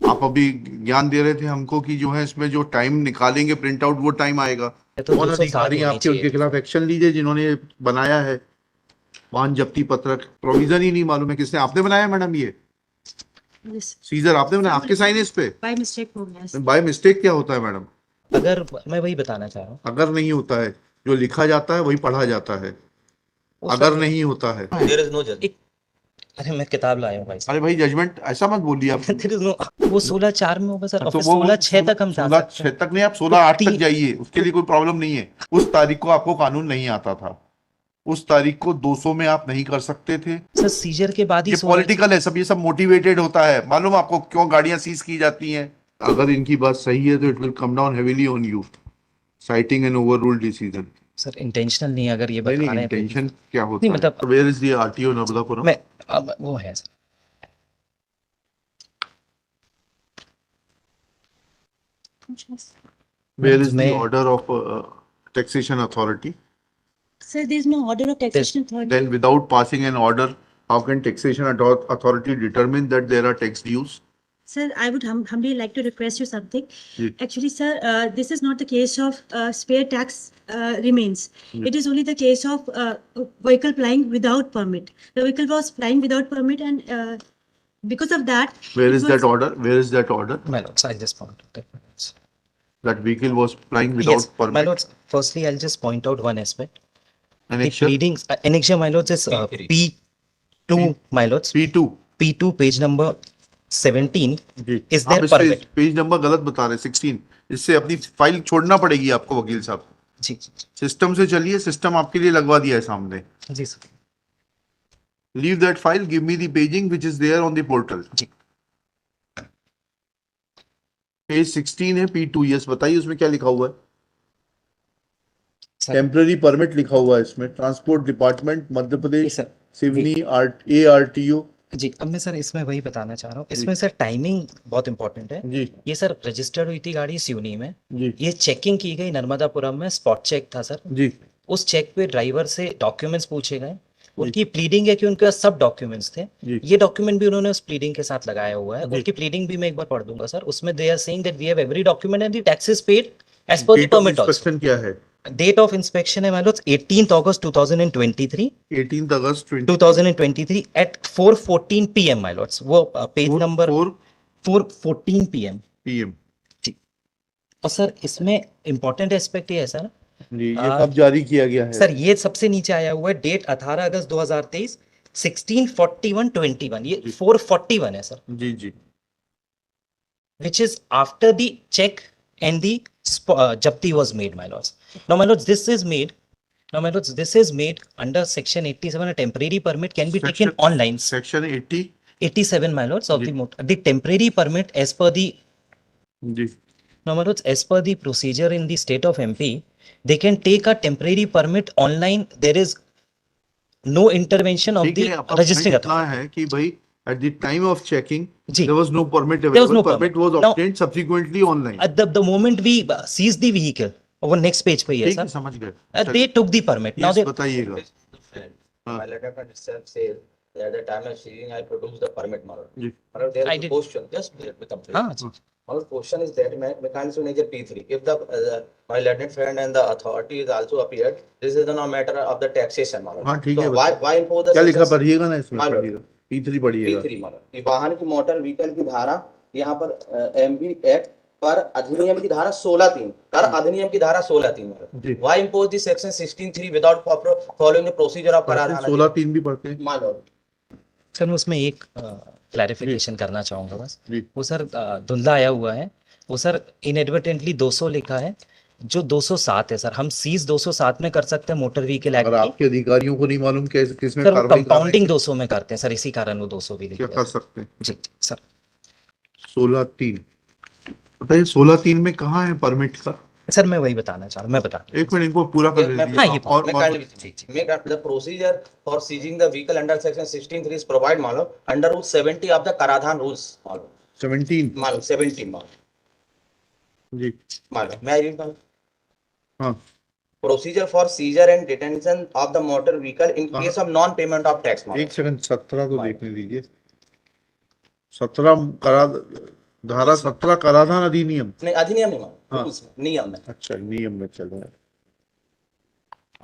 आप अभी ज्ञान दे रहे थे हमको कि जो है इसमें जो टाइम निकालेंगे प्रिंट आउट वो टाइम आएगा। तो कौन 260 अधिकारी हैं होनी आपके, उनके चाहिए। खिलाफ एक्शन लीजिए जिन्होंने ये बनाया है। वाहन जब्ती पत्रक प्रोविजन ही नहीं मालूम है किसने, आपने बनाया मैडम ये सीजर आपने बनाया, आपके साइन है इस पे? बाय मिस्टेक हो गया। बाय मिस्टेक क्या होता है मैडम? अगर मैं वही बताना चाह रहा हूँ अगर नहीं होता है, जो लिखा जाता है वही पढ़ा जाता है, वो अगर सर नहीं होता है। देयर इज नो जज। एक अरे मैं किताब लाया हूँ भाई अरे भाई जजमेंट ऐसा मत बोलिए आप। There is no- वो 16/4 में होगा सर, और तो फिर वो 16/6 तक हम जा 16 सकते 6 हैं। तक नहीं, आप 16/8 तक ती- जाइए, उसके लिए कोई प्रॉब्लम नहीं है। उस तारीख को आपको कानून नहीं आता था, उस तारीख को 200 में आप नहीं कर सकते थे। सर सीजर के बाद ही ये 16 पॉलिटिकल है सब, ये सब मोटिवेटेड होता है। मालूम आपको क्यों गाड़ियां सीज की जाती हैं? अगर इनकी बात सही है तो it will come down heavily on you, citing an overruled decision. Sir intentional नहीं, अगर ये नहीं बता नहीं, रहे हैं इंटेंशन क्या होता नहीं, है? मतलब where is the RTO Narmadapuram? मैं अब वो है सर। वेयर इज द मैं order of taxation authority? Sir, there is no order of taxation authority. Then without passing an order, how can taxation authority determine that there are tax dues? Sir, I would humbly like to request you something. Yes. Actually, sir, this is not the case of spare tax remains. It is only the case of vehicle plying without permit. The vehicle was plying without permit, and because of that, Where it is was- that order? Where is that order? my lords, I'll just point out that. That vehicle was flying without Yes, permit. my lords, firstly I'll just point out one aspect. The Annexure pleadings, annexure, my lords, is P2, my lords. P2 P2 page number 17 जी। is there आप इस पे permit? Page number गलत बता रहे हैं, 16। इससे अपनी फाइल छोड़ना पड़ेगी आपको वकील साहब। जी सिस्टम से चलिए, सिस्टम आपके लिए लगवा दिया है सामने। जी sir leave that file, give me the paging which is there on the portal. जी। पेज 16 है P2। यस बताइए उसमें क्या लिखा हुआ है? सर टेम्पररी परमिट लिखा हुआ है इसमें, ट्रांसपोर्ट डिपार्टमेंट मध्य जी प्रदेश, सर सिवनी ARTO। जी। अब मैं सर इसमें वही बताना चाह रहा हूँ, इसमें सर टाइमिंग बहुत इंपॉर्टेंट है। जी ये सर रजिस्टर्ड हुई थी गाड़ी सिवनी में, जी ये चेकिंग की गई नर्मदापुरम में, स्पॉट चेक था सर। जी उस चेक पे ड्राइवर से डॉक्यूमेंट्स पूछे गए, उनकी प्लीडिंग है कि उनके पास सब डॉक्यूमेंट्स थे। जी। ये डॉक्यूमेंट भी उन्होंने उस प्लीडिंग के साथ लगाया हुआ है। जी। उनकी प्लीडिंग भी मैं एक बार पढ़ दूंगा सर। उसमें they are saying that we have every document and the taxes paid as per the date of permit also. Inspection क्या है? डेट ऑफ इंस्पेक्शन है मतलब 18th August 2023 18 August 2023 at 4:14 PM my lords। वो page number 4:14 PM PM। जी। और sir इसमें important aspect ये है sir, जी ये कब जारी किया गया है? सर ये सबसे नीचे आया हुआ है, डेट 18 अगस्त 2023 16:41:21, ये 4:41 है सर, जी जी which is after the check and the jabti was made my lords. Now my lords, this is made, now my lords, this is made under section 87. A temporary permit can be taken Section- online. Section 80 87 my lords of जी। the temporary permit as per the, जी now my lords, as per the procedure in the state of MP, they can take a temporary permit online. There is no intervention of ठीक the है। आपका registering point authority. इतना है कि भाई at the time of checking ji. there was no permit There was available, no permit was permit. Now- obtained subsequently online। At the moment we seize the vehicle, over next page पे ही है ठीक है, sir, समझ गए। they took the permit. Now Yes, they, बताइएगा। My letter can itself says that at the time of seizing, I produced the permit model. Ji Model, there I is a did. question, just let me complete. हाँ Our question is that mechanical signature P3. If my learned friend and the authority is also appeared, this is no matter of the taxation model. हाँ ठीक है। So why impose the क्या लिखा section पढ़िएगा ना इसमें, हाँ, लो। पढ़िएगा P3 पढ़िएगा। P3 model? ये वाहन की मोटर व्हीकल की धारा यहाँ पर MV एक्ट पर अधिनियम की धारा 16(3) कर अधिनियम की धारा 16(3). जी। Why impose the section 16(3) without following the procedure of कराधान? 16(3) भी पढ़ते हैं। My lord. सर मैं उसमें एक क्लैरिफिकेशन करना चाहूंगा बस। जी वो सर धुंधला आया हुआ है, वो सर इनएडवर्टेंटली 200 लिखा है, जो 207 है सर। हम सीज 207 में कर सकते हैं मोटर व्हीकल एक्ट और की, आपके अधिकारियों को नहीं मालूम कैसे किसमें सर वो कार्रवाई कंपाउंडिंग 200 में करते हैं सर, इसी कारण वो 200 भी क्या लिखा कर है सकते हैं? जी सर। 16(3) बताइए 16(3) में कहाँ है परमिट का? सर मैं वही बताना चाह रहा हूँ, मैं बता एक मिनट इनको पूरा कर मैं- दीजिए। हाँ, ये और जी जी Make the procedure for seizing the vehicle under section 16(3) is provide मालो under rule 70 of the कराधान rules मालो 17 मालो 17 मालो जी मालो मैं read मालो हाँ procedure for seizure and detention of the motor vehicle in case of non payment of tax मालो एक सेकंड 17 तो देखने दीजिए। 17 करा धारा 17 कराधान अधिनियम। नहीं, अधिनियम नहीं हाँ। rules में, नियम में। अच्छा, नियम में चल रहा है।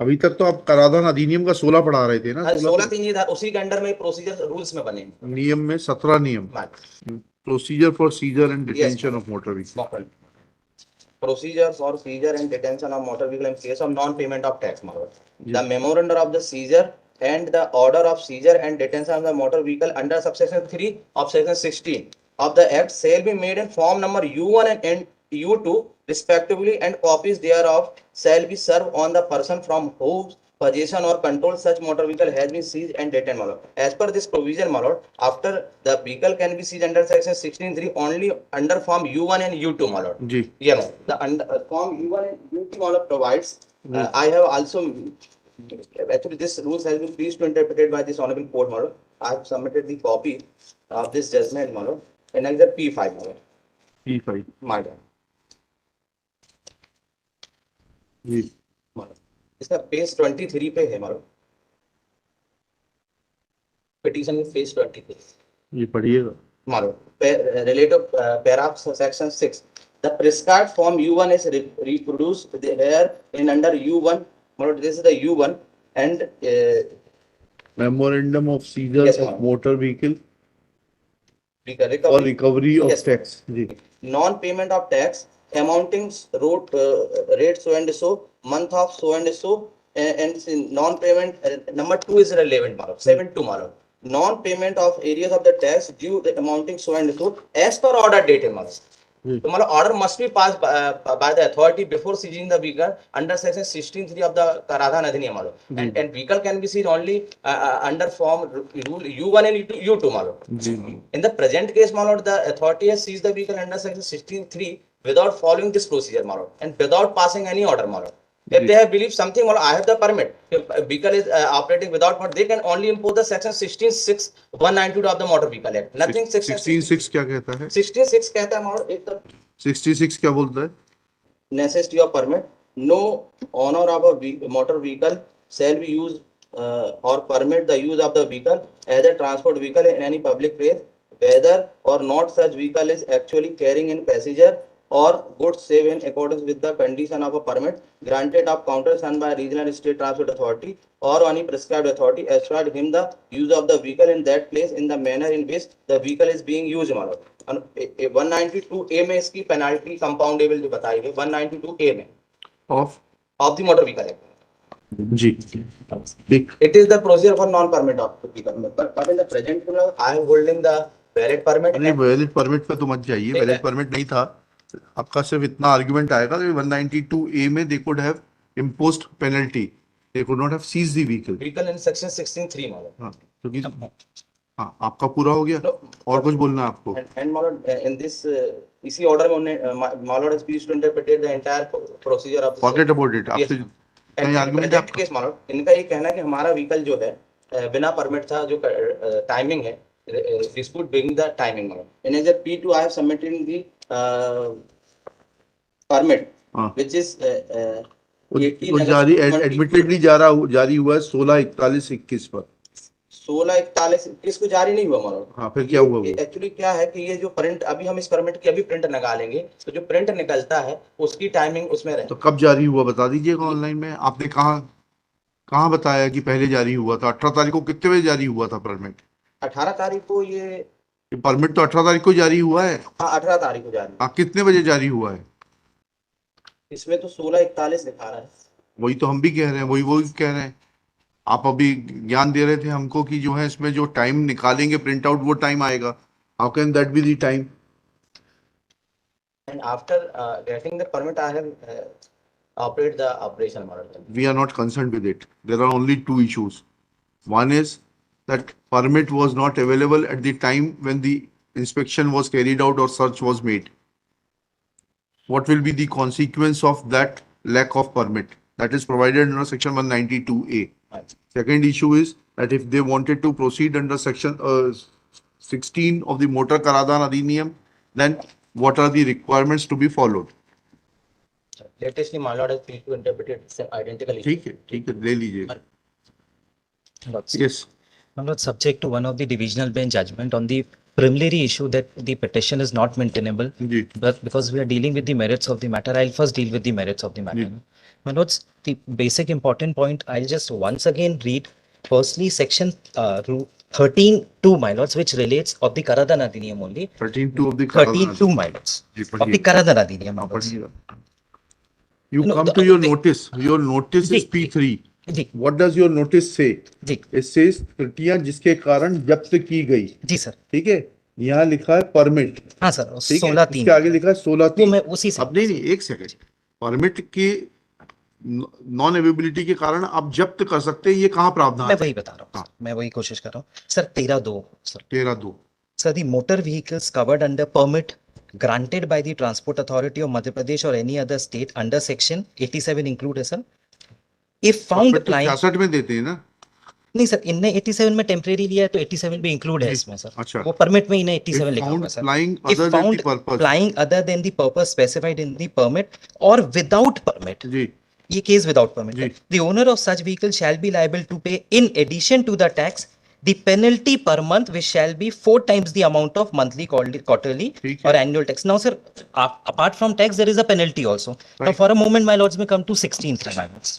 अभी तक तो आप कराधान अधिनियम का 16 पढ़ा रहे थे ना? 16(3) ये उसी के अंडर में प्रोसीजर रूल्स में बने हैं। नियम में 17 नियम। Procedure for seizure and detention of motor vehicle. Procedure for seizure and detention of motor vehicle in case of non-payment of tax. The memorandum of the seizure and the order of seizure and detention of the motor vehicle under subsection 3 of section 16 of the act shall be made in form number U1 and U2 respectively, and copies thereof shall be served on the person from whose possession or control such motor vehicle has been seized and detained, my lord. As per this provision, my lord, after the vehicle can be seized under section 16(3) only under form U1 and U2, my lord. जी। Yeah, no. The form U1 and U2 my lord provides. I have also actually this rules has been pleased to interpreted by this honorable court, my lord. I have submitted the copy of this judgment, my lord, in Exhibit P5, my lord. P5 My lord. जी। my lord. इसका page 23 पे है, my lord. Petition में page 23. ये पढ़िएगा। Relative paragraph section 6. The prescribed form U1 is reproduced here in under U1. This is the U1 and memorandum of seizure Yes, of ma'am. Motor vehicle और recovery, recovery of Yes, tax. जी। non-payment of tax amounting road rate so and so, month of so and so, and non-payment. Number 2 is relevant, Maro. 7(2), Maro. Non-payment of areas of the tax due amounting so and so as per order date, Maro. तो मतलब order must be passed by the authority before seizing the vehicle under section 16(3) of the Karadhan Adhiniyam, malo. And vehicle can be seized only under form rule U1 and U2, malo. In the present case, malo, the authority has seized the vehicle under section 16(3) without following this procedure, malo, and without passing any order, malo. If they have believed something, malo, I have the permit. If a vehicle is operating without permit, they can only impose the section 16(6) 192 of the Motor Vehicle Act. Nothing section 16(6) क्या कहता है? 16(6) कहता है, malo, एक तो 66 क्या बोलता है? necessity of permit. No owner of a motor vehicle shall be used or permit the use of the vehicle as a transport vehicle in any public place, whether or not such vehicle is actually carrying in passenger or goods save in accordance with the condition of a permit granted of counter signed by regional state transport authority or any prescribed authority assured him the use of the vehicle in that place in the manner in which the vehicle is being used, my lord. 192A में इसकी penalty compoundable जो बताई गई 192A में of of the motor vehicle act. जी। ठीक। It is the procedure for non-permit of vehicle, but in the present I am holding the valid permit. नहीं, valid permit पे तो मत जाइए। ठीक है। वैलिड परमिट नहीं था आपका, सिर्फ इतना आर्गुमेंट आएगा। 192A में they could have imposed penalty, they could not have seized the vehicle. Vehicle in section 16(3), my lord. हाँ, क्योंकि हाँ, आपका पूरा हो गया। No. और कुछ बोलना है आपको? And my lord, in this इसी ऑर्डर में उन्होंने my lord has pleased to interpret the entire procedure of forget about it. Yes, आपसे ma'am. कहीं And आर्गुमेंट present आपका? case, my lord, इनका ये कहना है कि हमारा व्हीकल जो है बिना परमिट था, जो टाइमिंग है dispute being the timing, my lord. In Exhibit P2 I have submitted the permit हाँ। which is 18 वो August जारी 2020. एडमिटेडली जारी हुआ है 16/41/21 पर। 16/41/21 को जारी नहीं हुआ, my lord. हाँ, फिर क्या हुआ वो? एक्चुअली क्या है कि ये जो प्रिंट अभी हम इस परमिट की अभी प्रिंट निकालेंगे, तो जो प्रिंट निकलता है उसकी टाइमिंग उसमें रहे। तो कब जारी हुआ बता दीजिएगा ऑनलाइन में। आपने कहाँ बताया कि पहले जारी हुआ था? 18 तारीख को कितने बजे जारी हुआ था परमिट? 18 तारीख को ये परमिट तो 18 तारीख को जारी हुआ है। हाँ, 18 तारीख को जारी। हाँ, कितने बजे जारी हुआ है? इसमें तो 16:41 दिखा रहा है। वही तो हम भी कह रहे हैं, वही कह रहे हैं। आप अभी ज्ञान दे रहे थे हमको कि जो है इसमें जो टाइम निकालेंगे प्रिंट आउट, वो टाइम आएगा। How can that be the time? And after getting the permit, I have operate the operation model. We are not concerned with it. There are only two issues. One is that permit was not available at the time when the inspection was carried out or search was made. What will be the consequence of that lack of permit? That is provided under section 192A. Second issue is that if they wanted to proceed under section 16 of the Motor Karadhan Adhiniyam, then what are the requirements to be followed? Latestly, my lord has pleased to interpret it identically. ठीक है, ले लीजिए। Yes. My lord, subject to one of the divisional bench judgment on the preliminary issue that the petition is not maintainable, ji but because we are dealing with the merits of the matter, I'll first deal with the merits of the matter. Yeah. My lords, the basic important point, I'll just once again read firstly section 13(2), my lords, which relates of the Karadan Adhiniyam only. 13(2) of the 13(2), my lords, ji of the पढ़िए Karadan Adhiniyam, my हाँ, lords. पढ़िएगा. You No, come the- to your the- notice. Your notice is ji, P3. Ji, What does your notice say? Ji, It says त्रुटियां जिसके कारण जब्त की गई. जी sir. ठीक है, यहाँ लिखा है परमिट. हाँ सर, ठीक है, 16(3). इसके आगे लिखा है 16(3). वो मैं उसी से अब नहीं, एक सेकंड. परमिट की नॉन अवेबिलिटी के कारण आप जब्त कर सकते हैं, ये कहाँ प्रावधान मैं है? वही बता रहा हूँ, हाँ. मैं वही कोशिश कर रहा हूँ sir. 13(2) sir. 13(2). Sir, the motor vehicles covered under permit granted by the Transport Authority of Madhya Pradesh or any other state under section 87 include है sir. If found परमिट तो plying, 66 में देते हैं ना. नहीं सर, इनने 87 में टेम्परेरी लिया है तो 87 भी इंक्लूड है जी, इसमें सर. अच्छा. वो परमिट में इन्हें If 87 लिखा found हुआ है sir. flying If other than the found purpose. flying other than the purpose specified in the permit or without permit, जी ये केस विदाउट परमिट जी. है. The owner of such vehicle shall be liable to pay in addition to the tax the penalty per month which shall be 4 times the amount of monthly, quarterly ठीक or है. annual tax. Now sir, apart from tax there is a penalty also. Now Right. for a moment my lords may come to 16th amendments.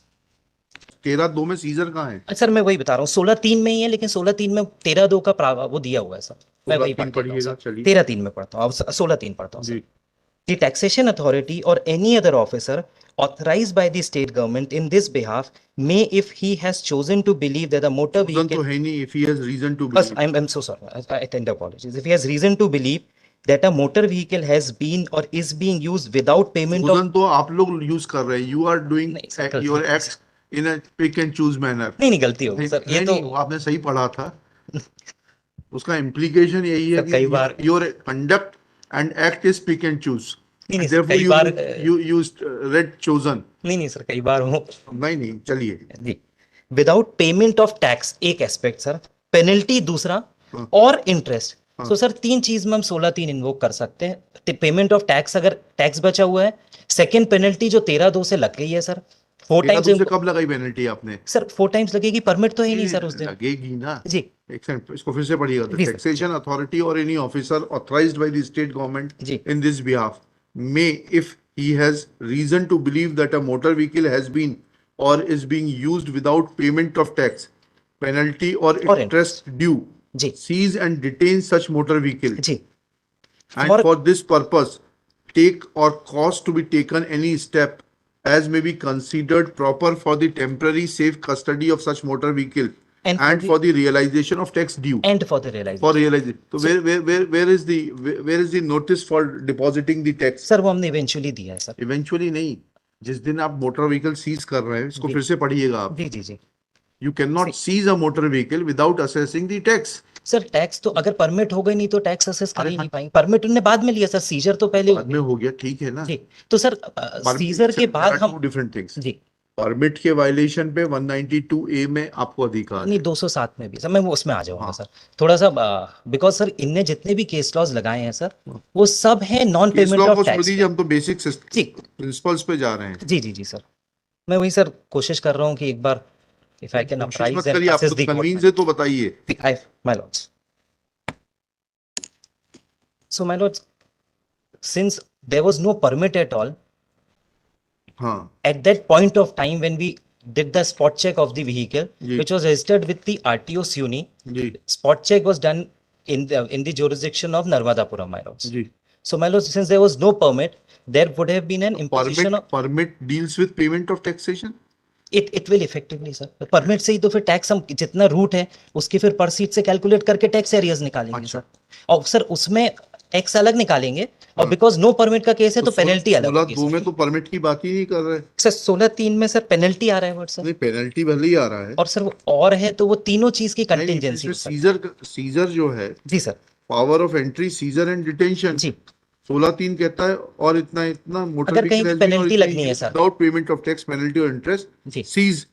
13(2) में scissor कहाँ है? Sir मैं वही बता रहा हूँ, 16(3) में ही है, लेकिन 16(3) में 13(2) का वो दिया हुआ है सर. मैं वही 16(3) पढ़िएगा, चलिए. 13(3) में पढ़ता हूँ, अब 16(3) पढ़ता हूँ सर. जी The taxation authority or any other officer authorized by the state government in this behalf may, if he has chosen to believe that the motor Chosen तो vehicle, है नहीं. If he has reason to First, believe. I'm so sorry. I tender apologies. If he has reason to believe that a motor vehicle has been or is being used without payment of, chosen तो आप लोग use कर रहे हैं. You are doing नहीं, sir, गलती your है, acts in a pick and choose manner. नहीं गलती होगी नहीं, सर, ये नहीं, तो नहीं, आपने सही पढ़ा था. उसका इम्प्लीकेशन यही है सर, कई बार- कि your conduct and act is pick and choose. नहीं सर, Therefore कई you bar you used read chosen. नहीं सर, कई बार हो नहीं चलिए. जी. विदाउट पेमेंट ऑफ टैक्स एक एस्पेक्ट सर, पेनल्टी दूसरा हाँ. और इंटरेस्ट. हाँ. सो सर 3 चीज में हम 16(3) इन्वोक कर सकते हैं. पेमेंट ऑफ टैक्स, अगर टैक्स बचा हुआ है. सेकंड पेनल्टी जो 13(2) से लग गई है सर, 4 तेरा टाइम्स. दूसरे कब लगाई पेनल्टी आपने? सर 4 टाइम्स लगेगी, परमिट तो है ही नहीं सर उस दिन. लगेगी ना. जी एक सेकंड, इसको फिर से पढ़िएगा. जी, सर. टैक्सेशन अथॉरिटी और any officer authorised by the state government जी. in this behalf may, if he has reason to believe that a motor vehicle has been or is being used without payment of tax, penalty or interest due, जी seize and detain such motor vehicle, जी. and For- for this purpose take or cause to be taken any step as may be considered proper for the temporary safe custody of such motor vehicle And and for for the realization of tax due. And for the realisation. For realization. So where is the notice for depositing the tax? Sir वो हमने eventually दिया है sir. Eventually नहीं. जिस दिन आप motor vehicle seize कर रहे हैं, इसको जी. फिर से पढ़िएगा आप. जी जी जी. You cannot seize a motor vehicle without assessing the tax. Sir tax तो अगर परमिट हो गई नहीं तो टैक्स असेस कर अरे ही हाँ. नहीं पाएंगे. परमिट उन्होंने बाद में लिया सर, सीजर तो पहले हो बाद में हो गया, ठीक है ना. जी. तो सर सीजर के बाद हम टू डिफरेंट थिंग्स. जी परमिट के वायलेशन पे 192A में आपको अधिकार है. नहीं 207 में भी सर, मैं वो उसमें आ जाऊंगा हाँ. सर थोड़ा सा. बिकॉज सर इनने जितने भी केस लॉज लगाए हैं सर, वो सब है नॉन केस पेमेंट लॉ को ऑफ छोड़ टैक्स. दीजिए, हम तो बेसिक जी प्रिंसिपल्स पे जा रहे हैं. जी जी जी सर. मैं वही सर कोशिश कर रहा हूँ कि एक बार इफ आई कैन कोशिश मत अपराइज करिए, एंड आपको असेस द कन्वीन से तो बताइए. my lords. So my lords, since there was no permit at all हाँ at that point of time when we did the spot check of the vehicle, जी. which was registered with the RTO SUNI, जी spot check was done in the jurisdiction of Narmadapuram, my lords. जी. So my lords, since there was no permit, there would have been an imposition of permit deals with payment of taxation. it will effectively sir. Permit से ही तो फिर tax हम जितना root है उसकी फिर पर सीट से कैलकुलेट करके टैक्स एरियाज निकालेंगे अच्छा. सर. और सर उसमें टैक्स अलग निकालेंगे, और बिकॉज नो परमिट का केस है तो पेनल्टी अलग होगी 16(2) सर. में तो परमिट की बात ही नहीं कर रहे. सर 16(3) में सर पेनल्टी आ रहा है वर्ड सर. नहीं, पेनल्टी भले ही आ रहा है. और सर वो और है तो वो तीनों चीज की नहीं, कंटिजेंसी इसमें सीजर जो है, जी sir. Power of entry, seizure and detention, जी 16(3) कहता है और इतना इतना मोटर अगर कहीं penalty लगनी है, sir. Without payment of tax, penalty और इंटरेस्ट, जी सीज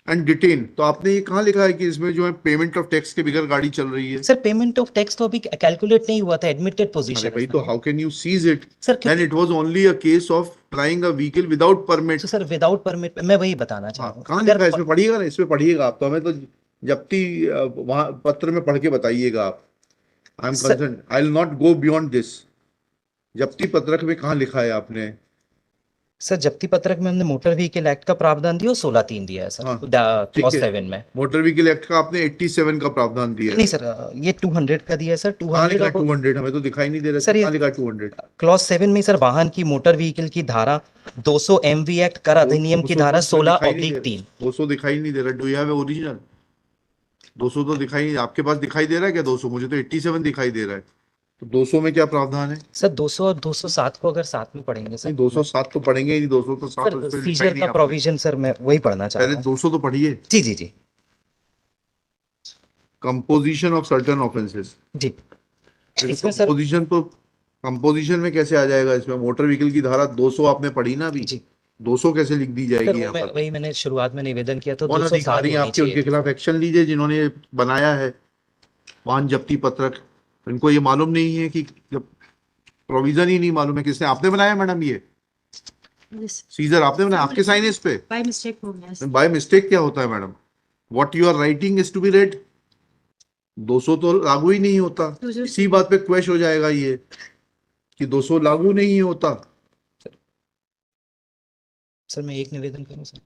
एंड डिटेन. तो आपने ये कहाँ लिखा है कि इसमें जो है पेमेंट ऑफ टैक्स के बगैर गाड़ी चल रही है? सर पेमेंट ऑफ टैक्स तो अभी कैलकुलेट नहीं हुआ था, एडमिटेड अरे पोजीशन भाई, तो how can you seize it? Sir. Then it was only a case of flying a vehicle without permit. तो सर विदाउट परमिट मैं वही बताना चाह रहा हूँ. कहाँ लिखा है? इसमें पढ़िएगा ना, इसमें पढ़िएगा आप. तो हमें तो जब्ती वहां पत्र में पढ़ के बताइएगा आप. I am Sir- concern, I will not go beyond this. जब्ती पत्रक में कहाँ लिखा है आपने? सर जब्ती पत्रक में हमने मोटर व्हीकल एक्ट का प्रावधान दिया और 16(3) दिया है हाँ, सर ठीक क्लॉज है। 7 में। मोटर व्हीकल एक्ट का आपने 87 का प्रावधान दिया नहीं है। सर ये 200 का दिया है सर, कहाँ 200 लिखा और 200? हमें तो दिखाई नहीं दे रहा। सर, ये- कहाँ लिखा 200? क्लॉज 7 में सर वाहन की मोटर व्हीकल की धारा 200 MV एक्ट कर अधिनियम की धारा 16/3। 200 दिखाई नहीं दे रहा। Do you have original? 200 तो दिखाई नहीं, आपके पास दिखाई दे रहा है क्या 200? मुझे तो 87 दिखाई दे रहा है। तो 200 में क्या प्रावधान है? सर 200 और 207 को अगर साथ में पढ़ेंगे नहीं, सर, 207 तो पढ़ेंगे ही नहीं। 200 तो 7 सर उस पे लिखा ही सीजर नहीं का आपने। प्रोविजन सर मैं वही पढ़ना चाह पहले रहा हूँ। 200 तो पढ़िए। जी जी जी कंपोजिशन ऑफ सर्टेन ऑफेंसेस। जी। इसमें सर कंपोजिशन तो, कंपोजिशन में कैसे आ जाएगा इसमें? मोटर व्हीकल की धारा 200 आपने पढ़ी ना अभी। जी 200 कैसे लिख दी सर जाएगी यहाँ पर? वही मैंने शुरुआत में निवेदन किया था, कौन 207 अधिकारी हैं होनी आपके? उनके चाहिए। खिलाफ एक्शन लीजिए जिन्होंने बनाया है वाहन जब्ती पत्रक। इनको ये मालूम नहीं है कि जब प्रोविजन ही नहीं मालूम है किसने, आपने बनाया मैडम ये Yes, सीजर? आपने बनाया? आपके साइन है इस पे? by mistake हो गया। बाय मिस्टेक क्या होता है madam? What you are writing is to be read. 200 तो लागू ही नहीं होता। 200 इसी बात पे क्वेश हो जाएगा ये कि 200 लागू नहीं होता। सर मैं एक निवेदन करूँ सर?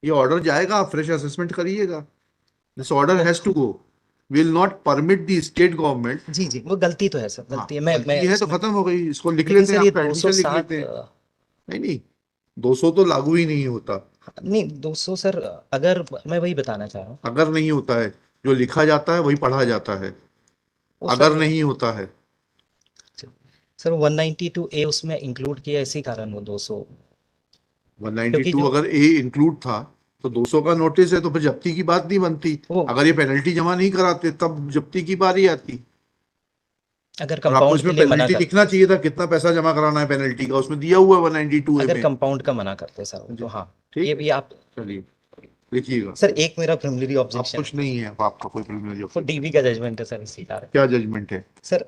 ये ऑर्डर जाएगा, आप फ्रेश असेसमेंट करिएगा। This order has to go. Will not permit the state government. जी जी वो गलती तो है सर, गलती है। मैं ये है तो खत्म हो गई, इसको लिख लेकिन लेते हैं, सर ये आपका एडिशन लिख 207 लेते हैं। नहीं नहीं, 200 तो लागू ही नहीं होता। नहीं 200 सर, अगर मैं वही बताना चाह रहा हूँ। अगर नहीं होता है, जो लिखा जाता है वही पढ़ा जाता है। वो अगर सर- नहीं होता है, सर 192A उसमें इंक्लूड किया, इसी कारण वो 200। 192 जो- अगर ए इंक्लूड था तो 200 का नोटिस है तो फिर जब्ती की बात नहीं बनती। वो- अगर ये पेनल्टी जमा नहीं कराते तब जब्ती की बारी आती। अगर और आपको कंपाउंड के इसमें लिए मना पेनल्टी कर, लिखना चाहिए था, कितना पैसा जमा कराना है पेनल्टी का, उसमें दिया हुआ है 192 ए अगर में। कंपाउंड का मना करते सर तो हाँ, ठीक। ये भी आप चलिए लिखिएगा। सर एक मेरा प्रिलिमिनरी आप ऑब्जेक्शन कुछ नहीं है, अब आपका कोई प्रिलिमिनरी तो डीबी का जजमेंट है सर, इसी कारण। क्या जजमेंट है? सर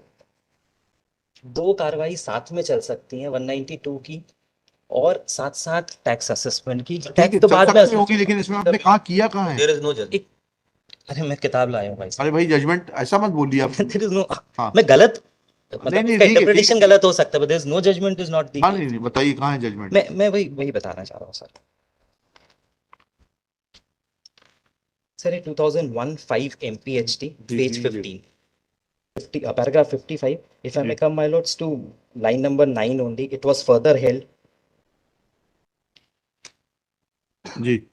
दो कार्रवाई साथ में चल सकती हैं 192 की और साथ साथ टैक्स असेसमेंट की। ठीक है, टैक्स तो चल बाद में सकती होगी, लेकिन इसमें आपने कहा किया कहाँ है? There is no judgment. अरे मैं किताब लाया हूँ भाई अरे भाई जजमेंट ऐसा मत बोलिए आप। There is no, हाँ। मैं गलत, नहीं, मतलब ठीक है, इंटरप्रिटेशन ठीक है। गलत हो सकता है, but there is no judgment is not the, हाँ नहीं नहीं, बताइए कहाँ है जजमेंट? मैं वही बताना चाह रहा हूँ सर। सर ये 2001-5 MPHD ji, page ji, 15 paragraph 55, if I may come my lords to line number 9 only, it was further held, जी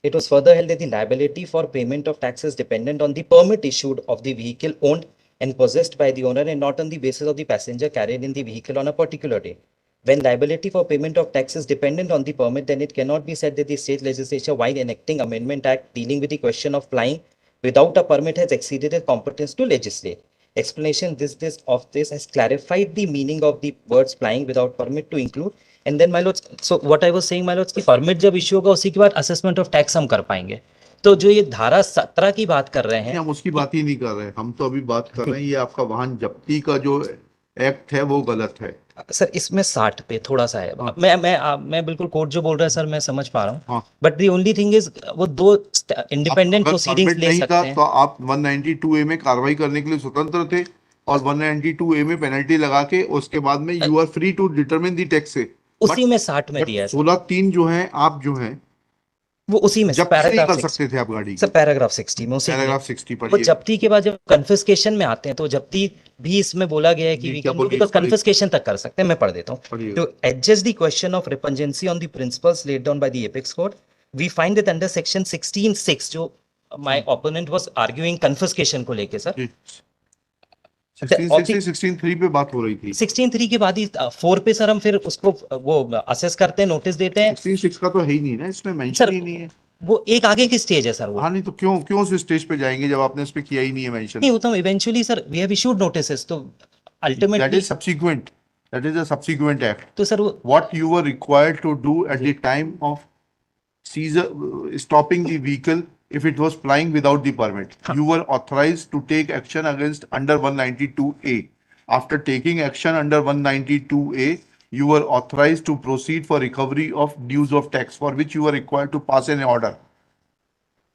it was further held that the liability for payment of tax is dependent on the permit issued of the vehicle owned and possessed by the owner and not on the basis of the passenger carried in the vehicle on a particular day. When liability for payment of tax is dependent on the permit, then it cannot be said that the state legislature, while enacting Amendment Act dealing with the question of flying without a permit, has exceeded its competence to legislate. Explanation this has clarified the meaning of the words flying without permit to include, and then my lords, so what I was saying my lords, कि permit जब issue होगा उसी के बाद assessment of tax हम कर पाएंगे। तो जो ये धारा 17 की बात कर रहे नहीं, हैं, हम उसकी बात ही नहीं कर रहे हैं। हम तो अभी बात कर रहे हैं, ये आपका वाहन जब्ती का जो एक्ट है वो गलत है। सर इसमें 60 पे थोड़ा सा है। हाँ। मैं बिल्कुल कोर्ट जो बोल रहा है सर मैं समझ पा रहा हूँ, हाँ। But the only thing is वो दो इंडिपेंडेंट अगर प्रोसीडिंग्स permit ले नहीं सकते था हैं। तो आप 192 ए में कार्रवाई करने के लिए स्वतंत्र थे, और 192 ए में पेनल्टी लगा के उसके बाद में you are free to determine the tax से। उसी में 60 में दिया है सर, 16(3) जो है, आप जो है वो उसी में जब्ती नहीं पैराग्राफ कर 60, सकते थे आप गाड़ी सर पैराग्राफ 60 में उसी में। पैराग्राफ 60 वो पढ़िए। जब्ती के बाद जब कन्फिस्केशन में आते हैं तो जब्ती भी इसमें बोला गया है कि जी, वी क्या कैन डू बोलिए, बिकॉज पढ़िए। कन्फिस्केशन तक कर सकते हैं। मैं पढ़ देता हूँ। पढ़िए। To adjust the question of repungency on the principles laid down by the Apex Court, we find that under section 16(6) जो my opponent was arguing confiscation को लेके सर, जी। of the- 16(3) पे बात हो रही थी। 16(3) के बाद ही 4 पे सर हम फिर उसको वो असेस करते हैं, नोटिस देते हैं। 16(6) का तो है ही नहीं ना, इसमें मेंशन सर ही नहीं है। वो एक आगे की स्टेज है सर वो। हाँ नहीं तो क्यों उस स्टेज पे जाएंगे जब आपने इस पे किया ही नहीं है मेंशन? नहीं वो तो eventually sir we have issued notices, तो That ultimately is subsequent. That is a subsequent act. तो सर वो What you were required to do at the time of seizure, stopping the vehicle if it was flying without the permit. You were authorized to take action against under 192A. After taking action under 192A, you were authorized to proceed for recovery of dues of tax for which you were required to pass an order.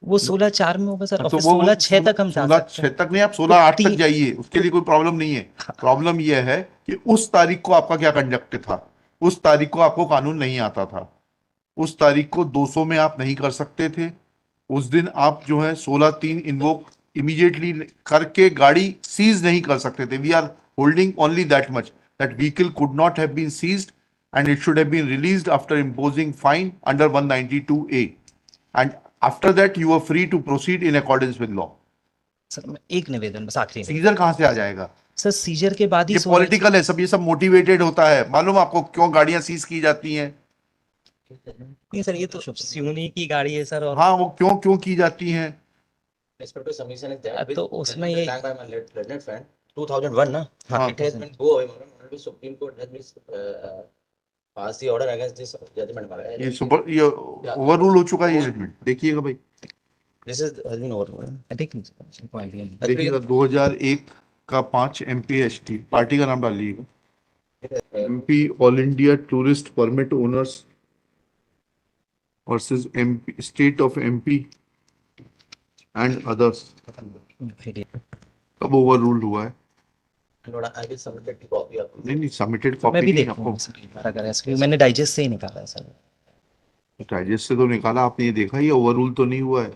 वो 16/4 में होगा sir, और तो फिर 16/6 तक हम जा 16 सकते 6 हैं। तक नहीं, आप 16/8 तक तीन- जाइए, उसके लिए कोई प्रॉब्लम नहीं है। प्रॉब्लम यह है कि उस तारीख को आपका क्या कंडक्ट था, उस तारीख को आपको कानून नहीं आता था, उस तारीख को 200 में आप नहीं कर सकते थे। उस दिन आप जो है 16(3) इन्वोक इमीडिएटली करके गाड़ी सीज नहीं कर सकते थे। We are holding only that much, that vehicle could not have been seized and it should have been released after imposing fine under 192A, and after that you are free to proceed in accordance with law. Sir मैं एक निवेदन बस, आखिरी निवेदन। Scissor कहां से आ जाएगा? Sir scissor के बाद ही ये 16 पॉलिटिकल है सब, ये सब मोटिवेटेड होता है। मालूम आपको क्यों गाड़ियां सीज की जाती हैं? नहीं सर, ये तो स्यूनी की गाड़ी है सर, और हाँ, वो क्यों क्यों की जाती हैं? Respective submission is there. तो उसमें ये Blank by my learned friend, 2001 ना? हाँ। It has been go away, Honorable Supreme Court has been passed the order against this judgment, Mara. ये ओवररूल हो चुका है ये जजमेंट, देखिएगा भाई, This is has been overruled. ठीक नहीं पॉइंट ये नहीं। देखिएगा 2001 का 5 MPHT, पार्टी का नाम डालिएगा, MP all India tourist permit owners versus MP state of MP and others. फिर ये- कब ओवररूल हुआ है? Lord, I will submit the copy of नहीं नहीं, सबमिटेड मैं कॉपी भी नहीं देखूंगा आपको, सर एक बार, अगर ऐसा, मैंने डाइजेस्ट से ही निकाला है सर। डाइजेस्ट से तो निकाला आपने, ये देखा ये ओवररूल तो नहीं हुआ है।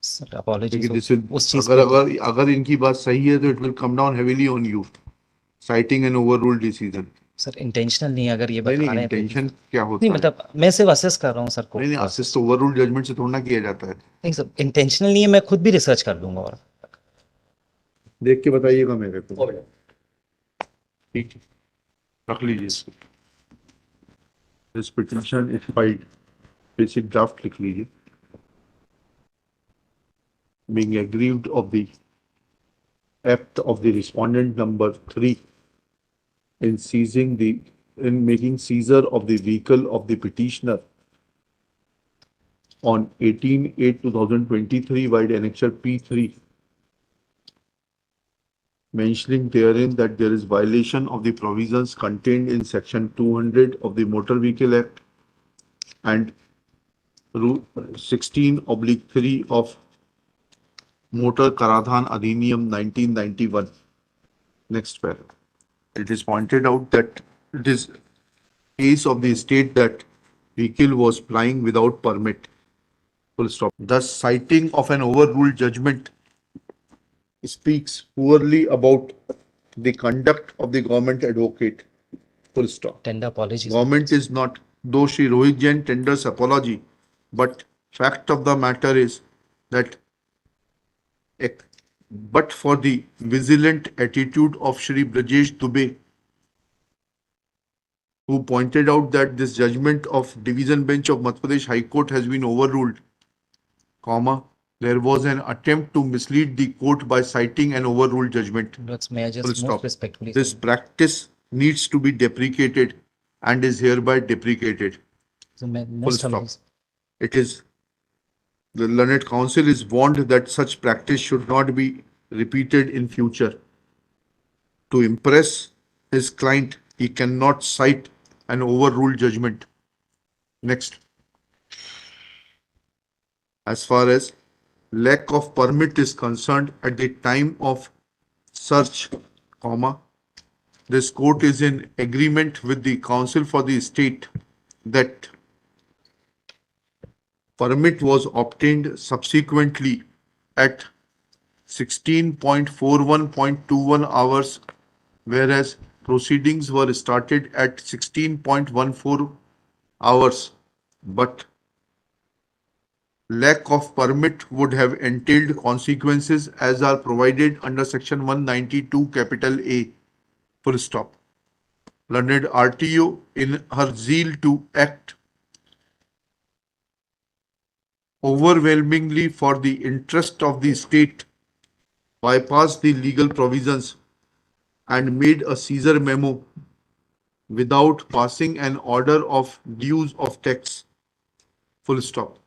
सर क्योंकि अपॉलॉजीज दिस विल, उस चीज अगर को। अगर अगर इनकी बात सही है तो it will come down heavily on you, citing an overrule decision. Sir intentional नहीं है, अगर ये नहीं बता नहीं, रहे हैं तो- इंटेंशन क्या होता नहीं है? मतलब मैं सिर्फ असेस कर रहा हूँ सर को। नहीं नहीं, असिस्ट ओवररूल जजमेंट से थोड़ा ना किया जाता है। नहीं सर इंटेंशनल नहीं है, मैं खुद भी रिसर्च कर लूंगा। और देख के बताइएगा मेरे को, copy. ठीक है, रख लीजिए इसको। This petition is filed, basic draft लिख लीजिए। Being aggrieved of the act of the respondent number 3 in seizing the, in making seizure of the vehicle of the petitioner on 18/8/2023 by the annexure P3, mentioning therein that there is violation of the provisions contained in section 200 of the Motor Vehicle Act and Rule 16/3 of Motor Karadhan Adhiniyam 1991. Next paragraph. It is pointed out that it is case of the state that vehicle was plying without permit. Full stop. Thus, citing of an overruled judgment speaks poorly about the conduct of the government advocate. Full stop. Tender apologies. Government is not, though Shri Rohit Jain tenders apology, but fact of the matter is that but for the vigilant attitude of Shri Brajesh Dubey, who pointed out that this judgment of Division Bench of Madhya Pradesh High Court has been overruled, comma, there was an attempt to mislead the court by citing an overruled judgment. may I Full just stop. most respectfully This say- practice needs to be deprecated and is hereby deprecated. so मैं Full most stop. humbly- It is, the learned counsel is warned that such practice should not be repeated in future. To impress his client, he cannot cite an overruled judgment. Next. As far as lack of permit is concerned at the time of search, comma, this court is in agreement with the counsel for the state that permit was obtained subsequently at 16:41.21 hours, whereas proceedings were started at 16:14 hours, but lack of permit would have entailed consequences as are provided under section 192 capital A. Full stop. Learned RTO, in her zeal to act overwhelmingly for the interest of the state, bypassed the legal provisions and made a seizure memo without passing an order of dues of tax. Full stop.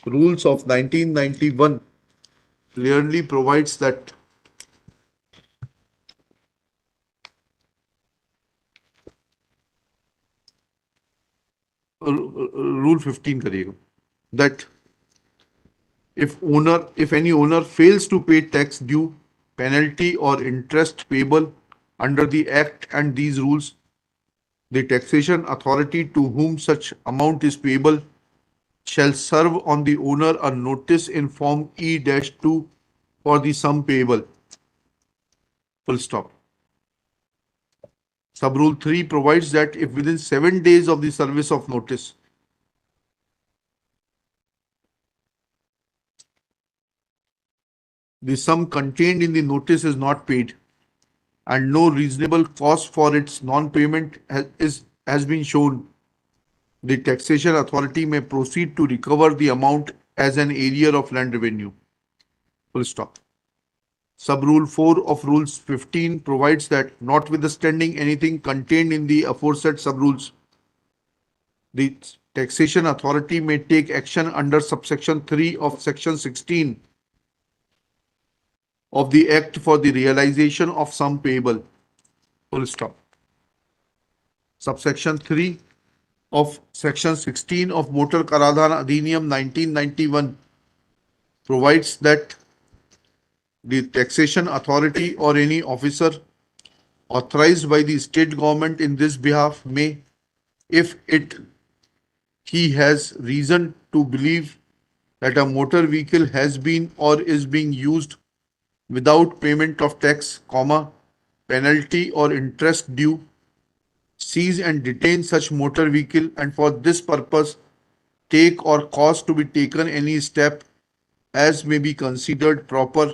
Rules of 1991 clearly provides that Rule 15 करिएगा, that if any owner fails to pay tax due, penalty or interest payable under the Act and these rules, the taxation authority to whom such amount is payable shall serve on the owner a notice in Form E-2 for the sum payable. Full stop. Sub-rule 3 provides that if within 7 days of the service of notice, the sum contained in the notice is not paid and no reasonable cause for its non-payment has been shown, the taxation authority may proceed to recover the amount as an arrear of land revenue. Full stop. Sub-rule 4 of Rules 15 provides that notwithstanding anything contained in the aforesaid sub-rules, the taxation authority may take action under subsection 3 of section 16 of the Act for the realization of sum payable. Full stop. Subsection 3 of section 16 of Motor Karadhan Adhiniyam 1991 provides that the taxation authority or any officer authorized by the state government in this behalf may, if he has reason to believe that a motor vehicle has been or is being used without payment of tax, penalty or interest due, seize and detain such motor vehicle and for this purpose take or cause to be taken any step as may be considered proper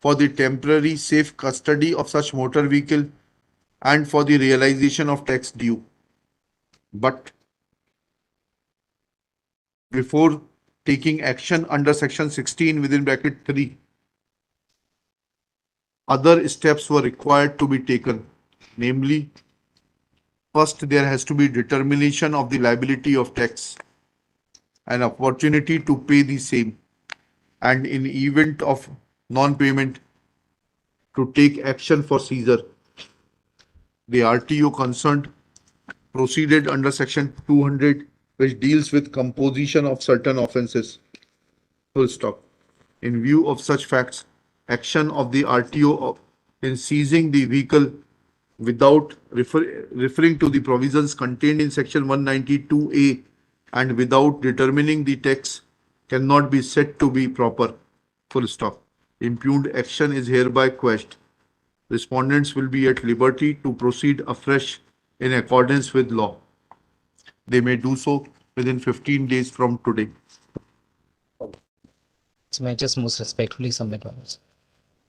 for the temporary safe custody of such motor vehicle and for the realization of tax due. But before taking action under section 16 within bracket 3, other steps were required to be taken. Namely, first there has to be determination of the liability of tax, an opportunity to pay the same, and in event of non-payment to take action for seizure. The RTO concerned proceeded under section 200 which deals with composition of certain offences. Full stop. In view of such facts, action of the RTO in seizing the vehicle without referring to the provisions contained in section 192A and without determining the tax cannot be said to be proper. Full stop. Impugned action is hereby quashed. Respondents will be at liberty to proceed afresh in accordance with law. They may do so within 15 days from today. So may I just most respectfully submit my words.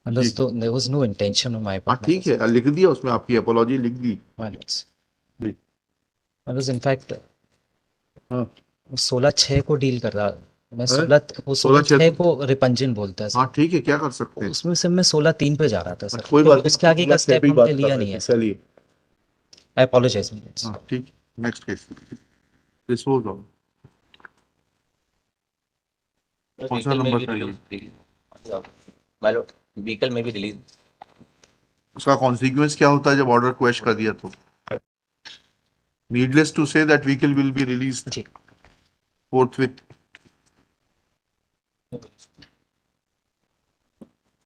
There was no intention on my हाँ part. ठीक है, लिख दिया उसमें आपकी apology लिख दी. My lords. Ji. I was in fact हाँ 16/6 को डील कर रहा. मैं हैं? 16/6 को रिपंजन बोलता है सर. हाँ ठीक है, क्या कर सकते हैं. उसमें से मैं 16/3 पे जा रहा था सर. कोई तो बात नहीं, उसके आगे का स्टेप पे ही बात हमने कर लिया रहे नहीं है थे. सर. चलिए. I apologize. my lords. हाँ ठीक. Next case. Dispose of. कौन सा नंबर चाहिए? My lord, vehicle may be released. उसका कॉन्सिक्वेंस क्या होता है जब ऑर्डर क्वेश कर दिया तो? Needless to say that vehicle will be released ji. forthwith.